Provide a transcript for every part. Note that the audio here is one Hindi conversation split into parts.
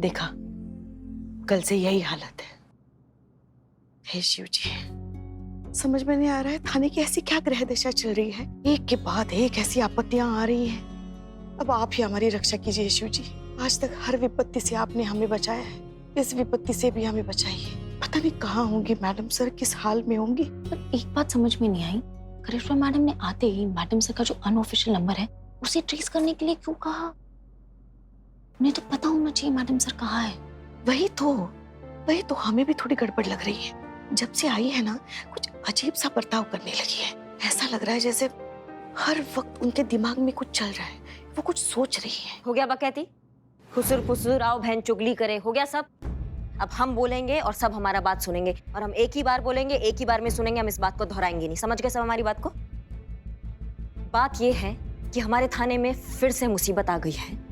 देखा, कल से यही हालत है। हे शिव जी, समझ में नहीं आ रहा है थाने की ऐसी क्या ग्रह दशा चल रही है। एक के बाद एक ऐसी आपत्तियां आ रही हैं। अब आप ही हमारी रक्षा कीजिए शिव जी। आज तक हर विपत्ति से आपने हमें बचाया है, इस विपत्ति से भी हमें बचाइए। पता नहीं कहाँ होंगी मैडम सर, किस हाल में होंगी। पर एक बात समझ में नहीं आई, करिश्मा मैडम ने आते ही मैडम सर का जो अनऑफिशियल नंबर है उसे ट्रेस करने के लिए क्यों कहा? उन्हें तो पता होना चाहिए मैडम सर कहाँ है। वही तो हमें भी थोड़ी गड़बड़ लग रही है। जब से आई है ना, कुछ अजीब सा बर्ताव करने लगी है। ऐसा लग रहा है जैसे हर वक्त उनके दिमाग में कुछ चल रहा है, वो कुछ सोच रही है। हो गया बकैती, खुसुर फुसुर आओ बहन चुगली करे, हो गया सब। अब हम बोलेंगे और सब हमारा बात सुनेंगे, और हम एक ही बार बोलेंगे, एक ही बार में सुनेंगे, हम इस बात को दोहराएंगे नहीं। समझ गए सब हमारी बात को? बात ये है कि हमारे थाने में फिर से मुसीबत आ गई है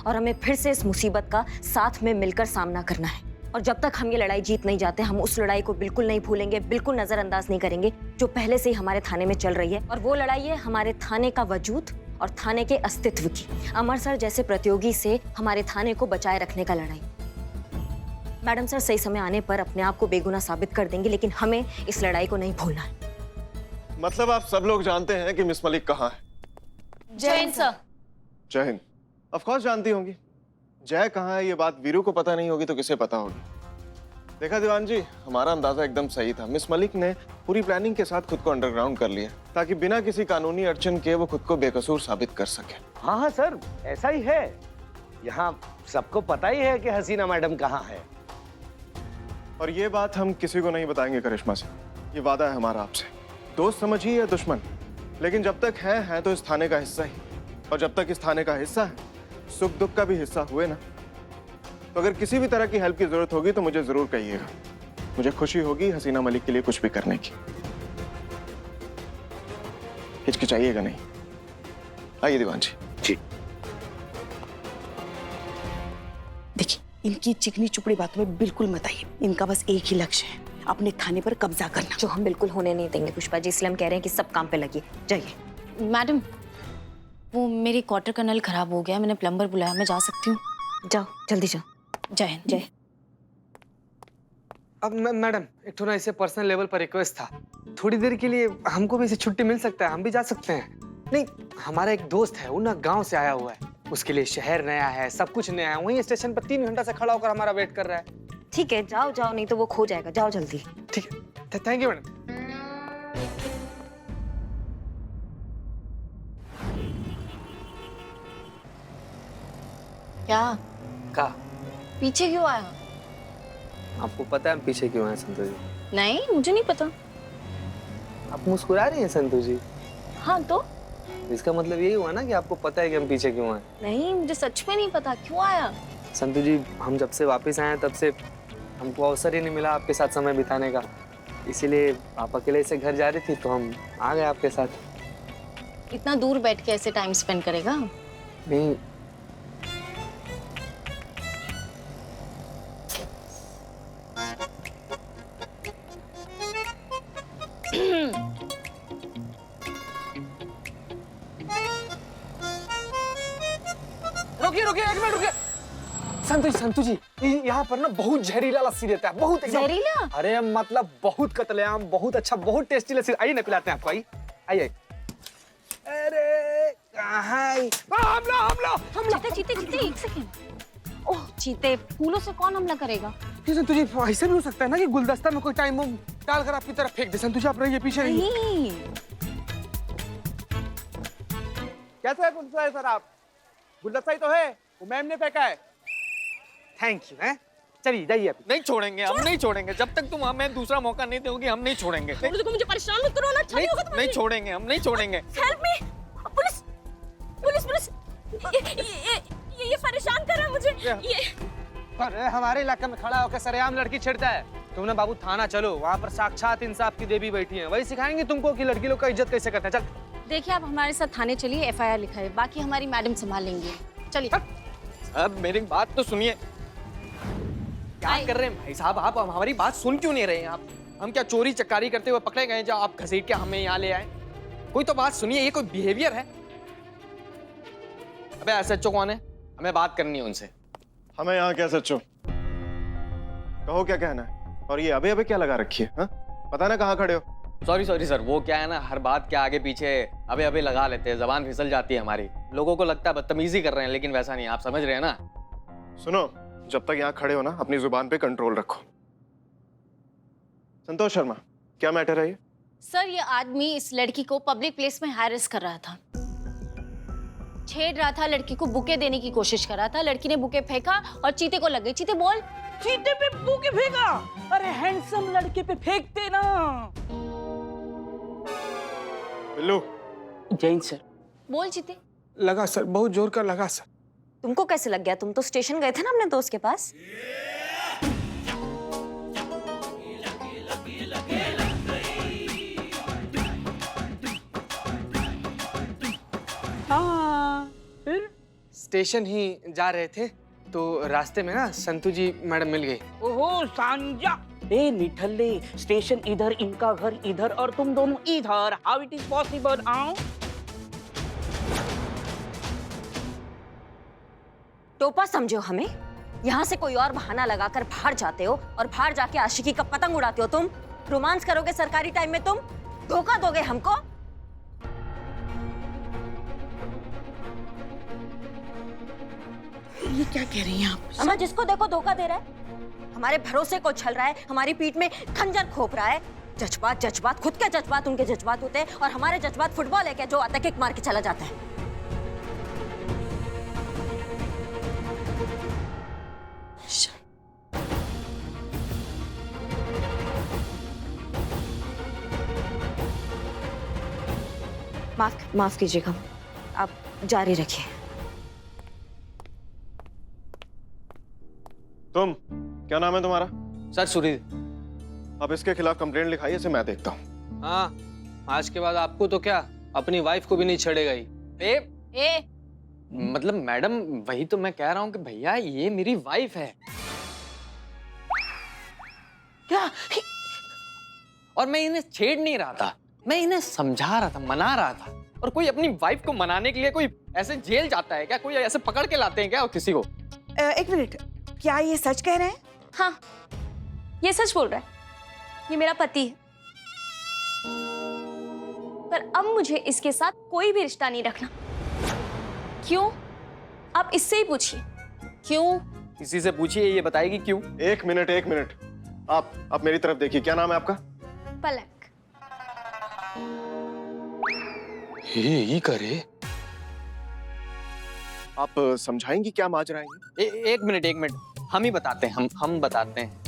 और हमें फिर से इस मुसीबत का साथ में मिलकर सामना करना है। और जब तक हम ये लड़ाई जीत नहीं जाते, हम उस लड़ाई को बिल्कुल नहीं भूलेंगे, बिल्कुल नजरअंदाज नहीं करेंगे जो पहले से ही हमारे थाने में चल रही है। और वो लड़ाई है हमारे थाने का वजूद और थाने के अस्तित्व की। अमर सर जैसे प्रतियोगी से हमारे थाने को बचाए रखने का लड़ाई। मैडम सर सही समय आने पर अपने आप को बेगुनाह साबित कर देंगे, लेकिन हमें इस लड़ाई को नहीं भूलना है। मतलब आप सब लोग जानते हैं कि मिस मलिक कहाँ है? जय हिंद सर। जय हिंद। ऑफ कोर्स जानती होंगी। जय कहाँ है ये बात वीरू को पता नहीं होगी तो किसे पता होगी? देखा दीवान जी, हमारा अंदाजा एकदम सही था। मिस मलिक ने पूरी प्लानिंग के साथ खुद को अंडरग्राउंड कर लिया ताकि बिना किसी कानूनी अड़चन के वो खुद को बेकसूर साबित कर सके। हाँ सर, ऐसा ही है। यहाँ सबको पता ही है कि हसीना मैडम कहाँ है। और ये बात हम किसी को नहीं बताएंगे करिश्मा से, ये वादा है हमारा आपसे। दोस्त समझिए या दुश्मन, लेकिन जब तक है तो इस थाने का हिस्सा ही। और जब तक इस थाने का हिस्सा है, सुख दुख का भी हिस्सा हुए ना। तो अगर किसी भी तरह की हेल्प की जरूरत होगी तो मुझे जरूर कहिएगा। मुझे खुशी होगी हसीना मलिक के लिए कुछ भी करने की। हिचकिचाइएगा नहीं। आइए दीवान जी। जी। देखिए, इनकी चिकनी चुपड़ी बातों में बिल्कुल मत आइए। इनका बस एक ही लक्ष्य है, अपने थाने पर कब्जा करना, जो हम बिल्कुल होने नहीं देंगे पुष्पा जी। इसलिए हम कह रहे हैं कि सब काम पे लगिए। जाइए। मैडम, वो मेरे क्वार्टर का नल खराब हो गया, मैंने प्लम्बर बुलाया, मैं जा सकती हूँ? जाओ, जल्दी जाओ। जय हिंद। जय। अब मैडम, एक थोड़ा इसे पर्सनल लेवल पर रिक्वेस्ट था, थोड़ी देर के लिए हमको भी इसे छुट्टी मिल सकता है? हम भी जा सकते हैं? नहीं, हमारा एक दोस्त है, वो ना गांव से आया हुआ है, उसके लिए शहर नया है, सब कुछ नया है। वहीं स्टेशन पर 3 घंटा से खड़ा होकर हमारा वेट कर रहा है। ठीक है, जाओ जाओ, नहीं तो वो खो जाएगा। जाओ जल्दी। ठीक है, थैंक यू मैडम। क्या का पीछे क्यों आया? आपको पता है हम पीछे क्यों आए संतोष जी? नहीं, मुझे नहीं पता। आप मुस्कुरा रही हैं संतोष जी? हाँ तो? इसका मतलब यही हुआ ना कि आपको पता है कि हम पीछे क्यों आए। नहीं, मुझे सच में नहीं पता क्यों आया। संतोष जी, हम जब से वापस आए हैं तब से हमको अवसर ही नहीं मिला आपके साथ समय बिताने का। इसीलिए आप अकेले से घर जा रही थी तो हम आ गए आपके साथ। इतना दूर बैठ के ऐसे टाइम स्पेंड करेगा? नहीं, रुकिए रुकिए, एक मिनट रुकिए। संतु जी, यहाँ पर ना बहुत जहरीला लस्सी देता है, बहुत एकदम। जहरीला? अरे मतलब बहुत कतलेआम, बहुत अच्छा, बहुत टेस्टी लस्सी। आइए ना, पिलाते हैं आपको। आइए आइए। अरे कहाँ? हमला। चीते, एक सेकंड। ओह चीते, फूलों से कौन हमला करेगा? संतु जी, ऐसे भी हो सकता है ना कि गुलदस्ता में कोई टाइम डालकर आपकी तरफ फेंक दे। संतु जी, आप रहिए, पीछे रहिए। नहीं। कैसा है गुलदस्ता सर? आप गुलदस्ता ही तो है, वो मैम ने फेंका है। Thank you. है, चलिए जाइए। नहीं छोड़ेंगे, हम नहीं छोड़ेंगे जब तक तुम हमें दूसरा मौका नहीं दोगी। हम नहीं छोड़ेंगे। मुझे परेशान मत करो ना। नहीं छोड़ेंगे, हम नहीं छोड़ेंगे। Help me. Police police police, ये परेशान कर रहा है मुझे। ये अरे हमारे इलाके में खड़ा होकर सरेआम लड़की छेड़ता है। तुमने बाबू थाना चलो, वहाँ पर साक्षात इंसाफ की देवी बैठी है, वही सिखाएंगे तुमको कि लड़की लोग का इज्जत कैसे करते हैं। चल देखिए, आप हमारे साथ थाने चलिए, FIR लिखा है, बाकी हमारी मैडम संभाल लेंगे। चलिए। अब मेरी बात तो सुनिए। क्या कर रहे हैं भाई साहब? आप हमारी बात सुन क्यों नहीं रहे हैं? आप हम क्या चोरी चकारी करते हुए पकड़े गए जो आप घसीट के हमें यहाँ ले आए? कोई तो बात सुनिए, ये कोई बिहेवियर है? अबे SHO कौन है? हमें बात करनी है उनसे। हमें यहाँ क्या सच्चो, कहो क्या कहना है। और ये अबे अबे क्या लगा रखी है, हाँ? पता ना कहाँ खड़े हो। सॉरी सॉरी सर, वो क्या है ना, हर बात के आगे पीछे अबे अबे लगा लेते हैं, जबान फिसल जाती है हमारी। लोगों को लगता है बदतमीजी कर रहे हैं, लेकिन वैसा नहीं, आप समझ रहे हैं ना। सुनो, जब तक यहाँ खड़े हो ना, अपनी जुबान पे कंट्रोल रखो। संतोष शर्मा, क्या मैटर है ये? सर, ये आदमी इस लड़की को पब्लिक प्लेस में हैरेस कर रहा था, छेड़ रहा था, लड़की को बुके देने की कोशिश कर रहा था। लड़की ने बुके फेंका और चीते को लग गई। चीते बोल। चीते पे बुके फेंका? अरे हैंडसम लड़के पे फेंकते ना। बिल्लू। जैन सर। बोल चीते। लगा सर, बहुत जोर का लगा सर। तुमको कैसे लग गया? तुम तो स्टेशन गए थे ना अपने दोस्त के पास। हाँ, फिर? स्टेशन ही जा रहे थे तो रास्ते में ना संतू जी मैडम मिल गई। ओहो सांजा। ए निठल्ले, स्टेशन इधर, इनका घर इधर और तुम दोनों इधर। How it is possible? आओ। टोपा समझो हमें। यहाँ से कोई और बहाना लगाकर बाहर जाते हो और बाहर जाके आशिकी का पतंग उड़ाते हो। तुम रोमांस करोगे सरकारी टाइम में, तुम धोखा दोगे हमको। ये क्या कह रही हैं आप? अम्मा, जिसको देखो धोखा दे रहा है, हमारे भरोसे को छल रहा है, हमारी पीठ में खंजर खोप रहा है। जज्बात जज्बात, खुद के जज्बात उनके जज्बात होते हैं और हमारे जज्बात फुटबॉल है क्या जो आता किक मार के चला जाता है। माफ कीजिएगा, आप जारी रखिए। तुम, क्या नाम है तुम्हारा? सर सुरील। अब इसके खिलाफ कंप्लेंट लिखाई, इसे मैं देखता हूँ। हाँ, आज के बाद आपको तो क्या, अपनी वाइफ को भी नहीं छेड़ेगा ही। ए, मतलब मैडम, वही तो मैं कह रहा हूँ कि भैया ये मेरी वाइफ है। क्या? और मैं इन्हें छेड़ नहीं रहा था, मैं इन्हें समझा रहा था, मना रहा था। और कोई अपनी वाइफ को मनाने के लिए कोई ऐसे जेल जाता है क्या? कोई ऐसे पकड़ के लाते हैं क्या किसी को? एक मिनट, क्या ये सच कह रहे हैं? हाँ, ये सच बोल रहा है। ये मेरा पति है, पर अब मुझे इसके साथ कोई भी रिश्ता नहीं रखना। क्यों? आप इससे ही पूछिए। क्यों? किसी से पूछिए, ये बताएगी क्यों। एक मिनट, आप मेरी तरफ देखिए। क्या नाम है आपका? पलक। ही करे। आप समझाएंगी क्या माजरा है ये? एक मिनट, हम ही बताते हैं, हम बताते हैं।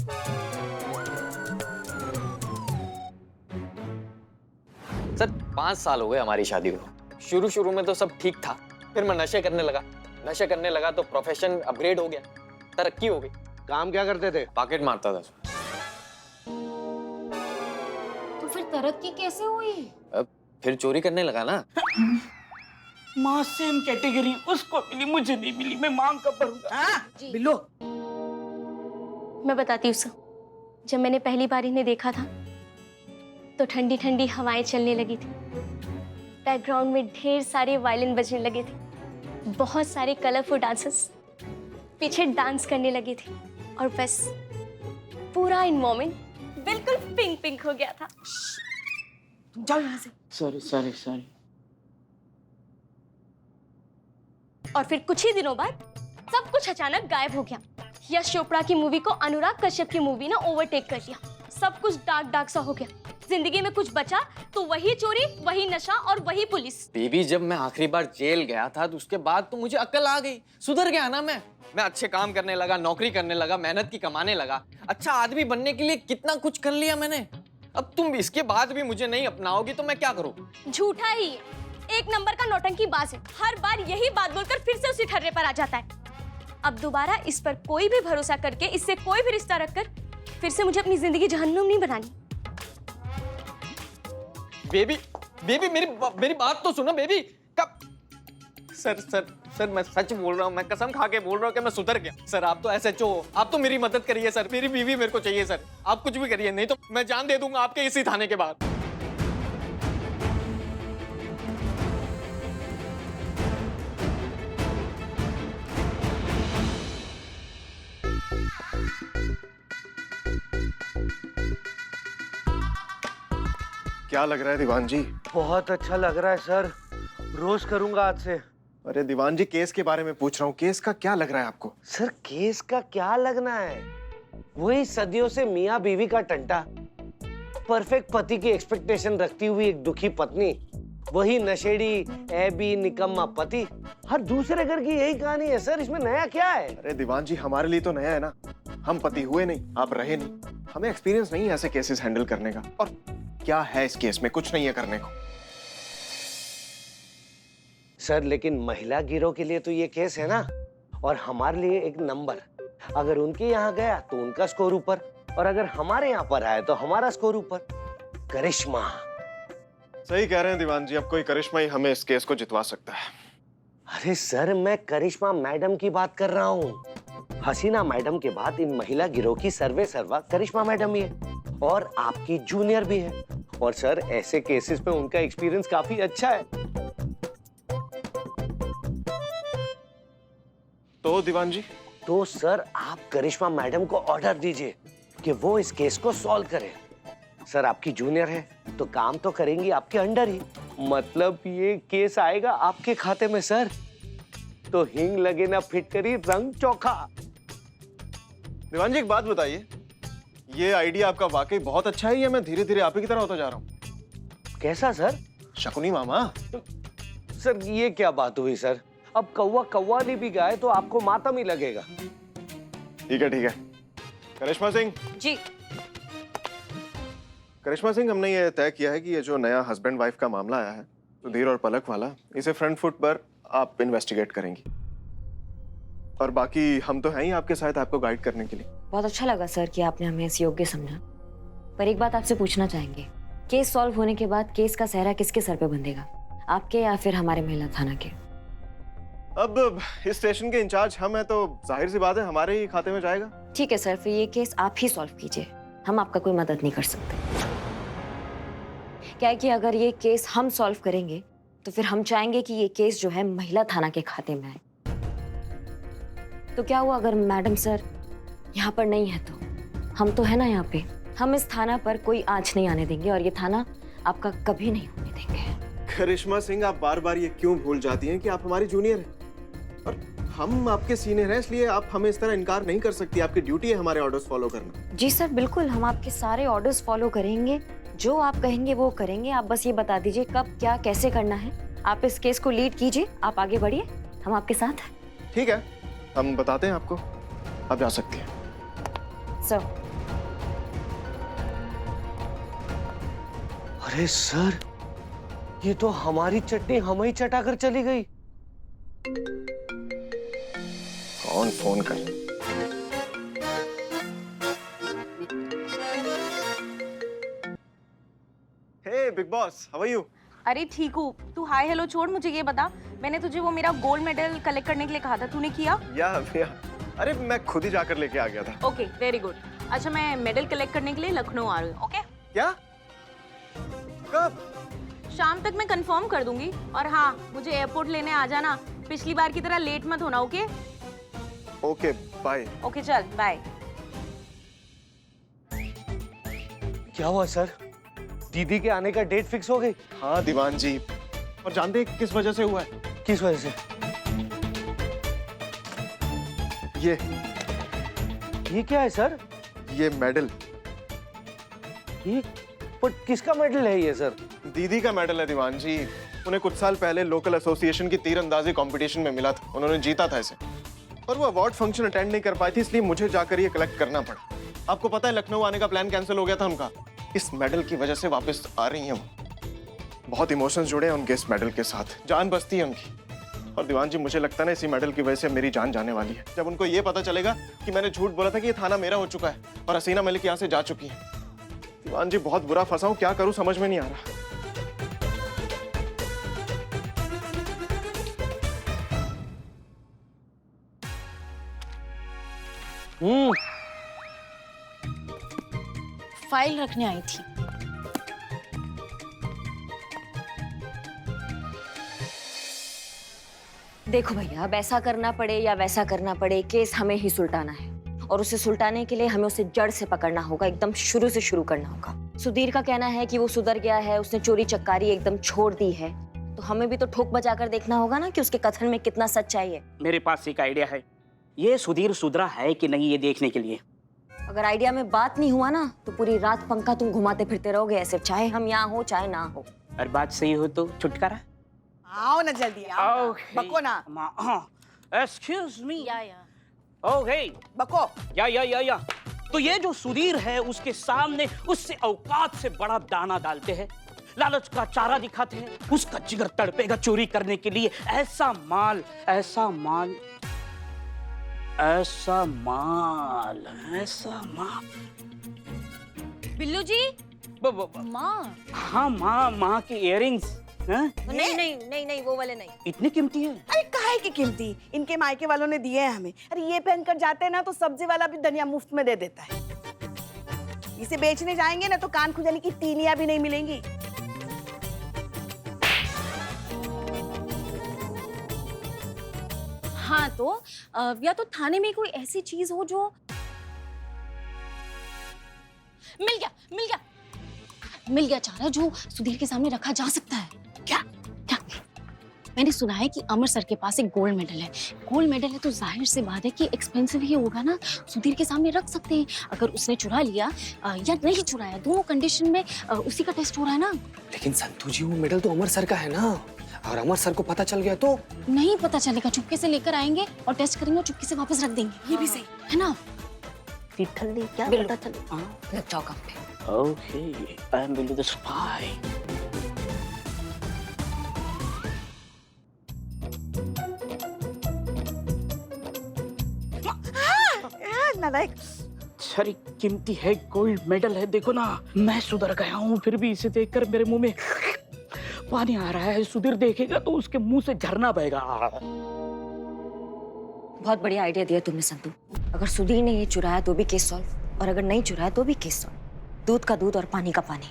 सर 5 साल हो गए हमारी शादी को। शुरू में तो सब ठीक था, फिर मैं नशे करने लगा तो प्रोफेशन अपग्रेड हो गया, तरक्की हो गई। काम क्या करते थे? पॉकेट मारता था। तो फिर तरक्की कैसे हुई? अब फिर चोरी करने लगा ना। माँ सेम कैटेगरी, उसको मिली मुझे नहीं मिली, मैं मांग कब भरूंगा? हाँ? बिल्लो। मैं बताती हूँ सर। जब मैंने पहली बार इन्हें देखा था तो ठंडी ठंडी हवाएं चलने लगी थी, बैकग्राउंड में ढेर सारे वायलिन बजने लगे थे, बहुत सारे कलरफुल डांसर्स पीछे डांस करने लगे थे और बस पूरा एनवायरनमेंट बिल्कुल पिंक पिंक हो गया था। तुम जाओ यहाँ से। सॉरी। और फिर कुछ ही दिनों बाद सब कुछ अचानक गायब हो गया। यश चोपड़ा की मूवी को अनुराग कश्यप की मूवी ने ओवरटेक कर लिया। सब कुछ डार्क सा हो गया। जिंदगी में कुछ बचा तो वही चोरी, वही नशा और वही पुलिस। बेबी, जब मैं आखिरी बार जेल गया था तो उसके बाद तो मुझे अक्ल आ गई, सुधर गया ना मैं अच्छे काम करने लगा, नौकरी करने लगा, मेहनत की कमाने लगा, अच्छा आदमी बनने के लिए कितना कुछ कर लिया मैंने। अब तुम इसके बाद भी मुझे नहीं अपनाओगी तो मैं क्या करूं? झूठा ही है, एक नंबर का नौटंकीबाज है। हर बार यही बात बोलकर फिर से उसी ठर्रे पर आ जाता है। अब दोबारा इस पर कोई भी भरोसा करके, इससे कोई भी रिश्ता रखकर फिर से मुझे अपनी जिंदगी जहन्नुम नहीं बनानी। बेबी मेरी बात तो सुनो बेबी। कब? सर मैं सच बोल रहा हूँ, मैं कसम खा के बोल रहा हूँ कि मैं सुधर गया। सर आप तो SHO हो, आप तो मेरी मदद करिए सर, मेरी बीवी मेरे को चाहिए सर, आप कुछ भी करिए, नहीं तो मैं जान दे दूंगा आपके इसी थाने के बाद। क्या लग रहा है दीवान जी? बहुत अच्छा लग रहा है सर, रोज करूंगा आज से। अरे दीवान जी, केस के बारे में पूछ रहा हूँ, केस का क्या लग रहा है आपको? सर केस का क्या लगना है, वही सदियों से मियाँ बीवी का टंटा, परफेक्ट पति की एक्सपेक्टेशन रखती हुई एक दुखी पत्नी, वही नशेड़ी ऐबी निकम्मा पति। हर दूसरे घर की यही कहानी है सर, इसमें नया क्या है? अरे दीवान जी, हमारे लिए तो नया है ना, हम पति हुए नहीं, आप रहे नहीं, हमें एक्सपीरियंस नहीं है ऐसे केसेस हैंडल करने का। और क्या है इस केस में? कुछ नहीं है करने को। सर लेकिन महिला गिरोह के लिए तो ये केस है ना, और हमारे लिए एक नंबर। अगर उनके यहाँ गया तो उनका स्कोर ऊपर, और अगर हमारे यहाँ पर आए तो हमारा स्कोर ऊपर। करिश्मा। सही कह रहे हैं दीवान जी, अब कोई करिश्मा ही हमें इस केस को जितवा सकता है। अरे सर मैं करिश्मा मैडम की बात कर रहा हूँ। हसीना मैडम के बाद इन महिला गिरोह की सर्वे सर्वा करिश्मा मैडम ही है, और आपकी जूनियर भी है। और सर ऐसे केसेस पे उनका एक्सपीरियंस काफी अच्छा है। तो दीवान जी? तो सर आप करिश्मा मैडम को ऑर्डर दीजिए कि वो इस केस को सॉल्व करे। सर आपकी जूनियर है तो काम तो करेंगी आपके अंडर ही, मतलब ये केस आएगा आपके खाते में सर। तो हिंग लगे ना फिटकरी रंग चोखा। दीवान जी एक बात बताइए, ये आइडिया आपका वाकई बहुत अच्छा है या मैं धीरे धीरे आप ही की तरह होता जा रहा हूँ? कैसा सर? शकुनी मामा। सर ये क्या बात हुई सर? अब कौवा कव्वाली भी गाए तो आपको मातम ही लगेगा। ठीक है ठीक है। करिश्मा सिंह। जी। करिश्मा सिंह, हमने ये तय किया है कि ये जो नया हस्बैंड वाइफ का मामला आया है, सुधीर और पलक वाला, इसे फ्रंट फुट पर आप इन्वेस्टिगेट करेंगी, और बाकी हम तो हैं ही आपके साथ आपको गाइड करने के लिए। बहुत अच्छा लगा सर कि आपने हमें इस योग्य समझा, पर एक बात आपसे पूछना चाहेंगे, केस सॉल्व होने के बाद केस का सहरा किसके सर पे बंधेगा, आपके या फिर हमारे महिला थाना के? अब इस स्टेशन के इंचार्ज हम हैं तो जाहिर सी बात है हमारे ही खाते में जाएगा। ठीक है सर, फिर ये केस आप ही सॉल्व कीजिए, हम आपका कोई मदद नहीं कर सकते। क्या है कि अगर ये केस हम सॉल्व करेंगे तो फिर हम चाहेंगे कि ये केस जो है महिला थाना के खाते में आए। तो क्या हुआ अगर मैडम सर यहाँ पर नहीं है? तो हम तो है ना यहाँ पे, हम इस थाना पर कोई आंच नहीं आने देंगे और ये थाना आपका कभी नहीं होने देंगे। करिश्मा सिंह, आप बार बार ये क्यों भूल जाती हैं कि आप हमारी जूनियर हैं और हम आपके सीनियर हैं, इसलिए आप हमें इस तरह इनकार नहीं कर सकती। आपकी ड्यूटी है हमारे ऑर्डर्स फॉलो करना। जी सर बिल्कुल, हम आपके सारे ऑर्डर्स फॉलो करेंगे, जो आप कहेंगे वो करेंगे। आप बस ये बता दीजिए कब क्या कैसे करना है। आप इस केस को लीड कीजिए, आप आगे बढ़िए, हम आपके साथ हैं। ठीक है, हम बताते हैं आपको, आप जा सकते हैं। सर। अरे सर, ये तो हमारी चटनी हम ही चटा कर चली गई। कौन फोन कर? Hey big boss, how are you? अरे ठीक हूँ, तू हाय हेलो छोड़, मुझे ये बता, मैंने तुझे वो मेरा गोल्ड मेडल कलेक्ट करने के लिए कहा था, तूने किया? या अरे मैं खुद ही जाकर लेके आ गया था। Okay very good. अच्छा मैं मेडल कलेक्ट करने के लिए लखनऊ आ रही हूँ। ओके? क्या? कब? शाम तक मैं कंफर्म कर दूंगी। और हाँ, मुझे एयरपोर्ट लेने आ जाना, पिछली बार की तरह लेट मत होना। ओके? Okay bye. ओके चल बाय। क्या हुआ सर? दीदी के आने का डेट फिक्स हो गई? हाँ दीवान जी, और जानते हैं किस वजह से हुआ है? किस वजह से? ये क्या है सर? ये मेडल। ये पर किसका मेडल है ये सर? दीदी का मेडल है दीवान जी। उन्हें कुछ साल पहले लोकल एसोसिएशन की तीरंदाजी कंपटीशन में मिला था, उन्होंने जीता था इसे, और वो अवार्ड फंक्शन अटेंड नहीं कर पाई थी, इसलिए मुझे जाकर ये कलेक्ट करना पड़ा। आपको पता है लखनऊ आने का प्लान कैंसिल हो गया था उनका, इस मेडल की वजह से वापस आ रही हैं वो। बहुत इमोशंस जुड़े हैं उनके इस मेडल के साथ, जान बचती है उनकी। और दीवान जी मुझे लगता है ना इसी मेडल की वजह से मेरी जान जाने वाली है। जब उनको ये पता चलेगा कि मैंने झूठ बोला था कि ये थाना मेरा हो चुका है और हसीना मलिक यहाँ से जा चुकी है। दीवान जी बहुत बुरा फंसा हूं, क्या करूं समझ में नहीं आ रहा। फाइल रखने आई थी। देखो भैया, अब ऐसा करना पड़े या वैसा करना पड़े, केस हमें ही सुलटाना है, और उसे सुलटाने के लिए हमें उसे जड़ से पकड़ना होगा, एकदम शुरू से शुरू करना होगा। सुधीर का कहना है कि वो सुधर गया है, उसने चोरी चकारी एकदम छोड़ दी है, तो हमें भी तो ठोक बजाकर देखना होगा ना कि उसके कथन में कितना सच्चाई है। मेरे पास एक आइडिया है, ये सुधीर सुधरा है कि नहीं ये देखने के लिए। अगर आइडिया में बात नहीं हुआ ना तो पूरी रात पंखा तुम घुमाते फिरते रहोगे ऐसे, चाहे हम यहाँ हो चाहे ना हो। और बात सही हो तो छुटकारा। आओ ना जल्दी आओ, बको ना। Excuse me. या ओके बको। या तो ये जो सुधीर है उसके सामने उससे औकात से बड़ा दाना डालते हैं, लालच का चारा दिखाते हैं, उसका जिगर तड़पेगा चोरी करने के लिए। ऐसा माल बिल्लू जी। माँ। हाँ माँ की इयररिंग्स। नहीं वो वाले नहीं। इतनी कीमती है? अरे काहे की कीमती, इनके मायके वालों ने दिए हैं हमें। अरे ये पहनकर जाते हैं ना तो सब्जी वाला भी धनिया मुफ्त में दे देता है। इसे बेचने जाएंगे ना तो कान खुजाने की तीलियां भी नहीं मिलेंगी। हाँ तो या तो थाने में कोई ऐसी चीज हो जो मिल गया चारा जो सुधीर के सामने रखा जा सकता है। क्या मैंने सुना है कि अमर सर के पास एक गोल्ड मेडल है तो जाहिर सी बात है कि एक्सपेंसिव ही होगा ना, सुधीर के सामने रख सकते हैं। अगर उसने चुरा लिया या नहीं चुराया, दोनों कंडीशन में उसी का टेस्ट हो रहा है ना। लेकिन संतू जी वो मेडल तो अमर सर का है ना, और अमर सर को पता चल गया तो? नहीं पता चलेगा, चुपके से लेकर आएंगे और टेस्ट करेंगे और चुपके से वापस रख देंगे। ये भी सही है ना। ठल्ली क्या पता चले? लग जाओ काम पे। Okay, I am Billu the spy. नालायक। सारी कीमती है, गोल्ड मेडल है। देखो ना, मैं सुधर गया हूँ फिर भी इसे देखकर मेरे मुंह में पानी आ रहा है। सुधीर देखेगा तो उसके मुंह से झरना बहेगा। बहुत बढ़िया आइडिया दिया तुमने संतू। अगर सुधीर ने ये चुराया तो भी केस सॉल्व, और अगर नहीं चुराया तो भी केस सॉल्व। दूध का दूध और पानी का पानी।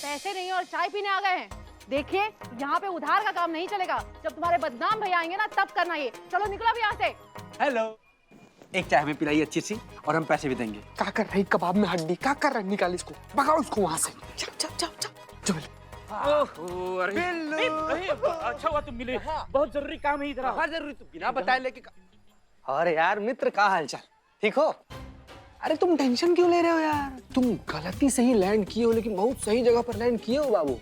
पैसे नहीं और चाय पीने आ गए हैं। देखिए यहाँ पे उधार का काम नहीं चलेगा। जब तुम्हारे बदनाम भैया आएंगे ना तब करना ये। चलो निकलो अब यहाँ से। हेलो, एक चाय हमें पिलाई अच्छी सी और हम पैसे भी देंगे। क्या कर रही कबाब में हड्डी, क्या कर रही? निकाल इसको, भगाओ उसको वहां से। चल ओहो, अरे अच्छा हुआ तुम मिले, बहुत जरूरी काम है इधर। हाँ जरूरी, तो बिना बताए लेके। अरे यार मित्र, क्या हालचाल? ठीक हो? अरे तुम टेंशन क्यों ले रहे हो यार? तुम गलती से ही लैंड किए हो, लेकिन बहुत सही जगह पर लैंड किए हो बाबू।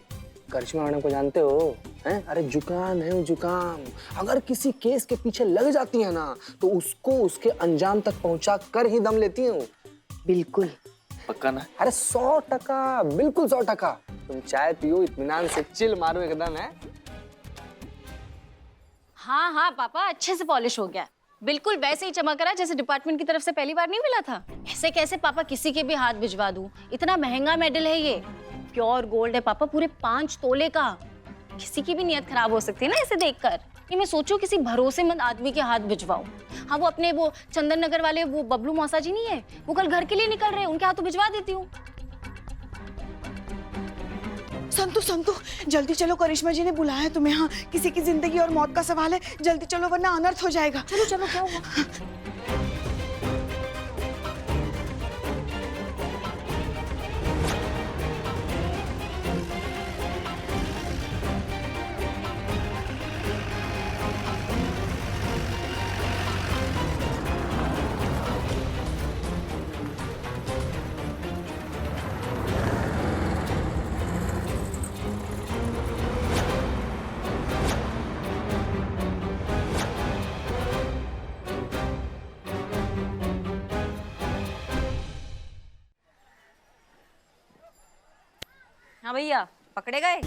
करिश्मा मैडम को जानते हो? हैं? अरे जुकाम है वो, जुकाम। अगर किसी केस के पीछे लग जाती है ना तो उसको उसके अंजाम तक पहुंचा कर ही दम लेती है वो। बिल्कुल पक्का ना? अरे 100%, बिल्कुल 100%। तुम चाय पियो, इत्मीनान से चिल मारो एकदम। है हाँ पापा, अच्छे से पॉलिश हो गया, बिल्कुल वैसे ही चमक रहा है जैसे डिपार्टमेंट की तरफ से पहली बार नहीं मिला था। ऐसे कैसे पापा किसी के भी हाथ भिजवा दूं? इतना महंगा मेडल है ये, प्योर गोल्ड है पापा, पूरे 5 तोले का। किसी की भी नियत खराब हो सकती है ना इसे देखकर। ये मैं सोचूं किसी भरोसेमंद आदमी के हाथ भिजवाऊं। हाँ वो अपने वो चंदन नगर वाले वो बबलू मौसा जी नहीं है, वो कल घर के लिए निकल रहे हैं, उनके हाथों भिजवा देती हूँ। संतू जल्दी चलो, करिश्मा जी ने बुलाया है तुम्हें। हाँ किसी की जिंदगी और मौत का सवाल है, जल्दी चलो वरना अनर्थ हो जाएगा। चलो क्या हुआ? हाँ भैया, पकड़े गए।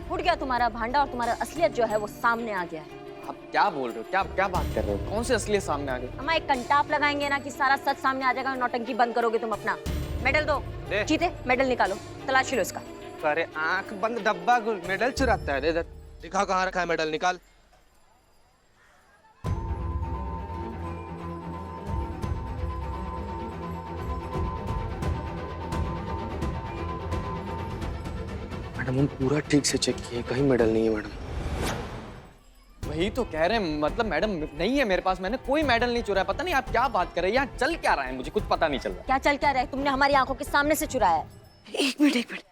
फूट गया तुम्हारा भांडा और तुम्हारा असलियत जो है वो सामने आ गया है। आप क्या बोल रहे हो? क्या बात कर रहे हो? कौन से असलियत सामने आ गई? हम एक कंटाप लगाएंगे ना कि सारा सच सामने आ जाएगा। नौटंकी बंद करोगे तुम अपना। मेडल दो। जीते मेडल निकालो, तलाशी लो इसका। अरे आंख बंद, डब्बा गुल, मेडल चुराता है। इधर दिखा कहाँ रखा है मेडल, निकाल। मैडम हम पूरा ठीक से चेक किए, कहीं मेडल नहीं है मैडम। वही तो कह रहे हैं, मतलब मैडम नहीं है मेरे पास, मैंने कोई मेडल नहीं चुराया। पता नहीं आप क्या बात कर रहे हैं, यहाँ चल क्या रहा है मुझे कुछ पता नहीं चल रहा। क्या चल क्या रहा है? तुमने हमारी आंखों के सामने से चुराया है। एक मिनट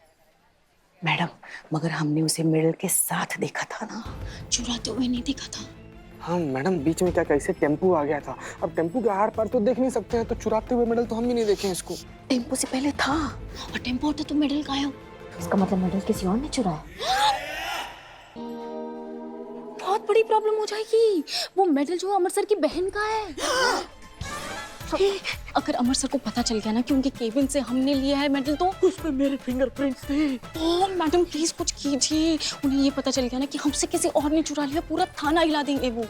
मैडम, मगर हमने उसे मेडल के साथ देखा था ना, चुराते हुए नहीं देखा था। हाँ मैडम, बीच में क्या कैसे टेम्पू आ गया था। अब टेम्पू के आर पार तो देख नहीं सकते हैं, तो चुराते हुए मेडल तो हम भी नहीं देखे इसको। टेम्पो से पहले था, और टेम्पो होता तो मेडल गायब। इसका मतलब मेडल किसी और ने चुराया। बहुत बड़ी प्रॉब्लम हो जाएगी। वो मेडल जो अमर सर की बहन का है। अगर अमर सर को पता चल गया ना कि उनके केबिन से हमने लिया है मेडल, तो उस पे मेरे फिंगरप्रिंट्स थे। ओ मैडम प्लीज कुछ कीजिए। उन्हें ये पता चल गया ना कि हमसे किसी और ने चुरा लिया, पूरा थाना हिला देंगे वो।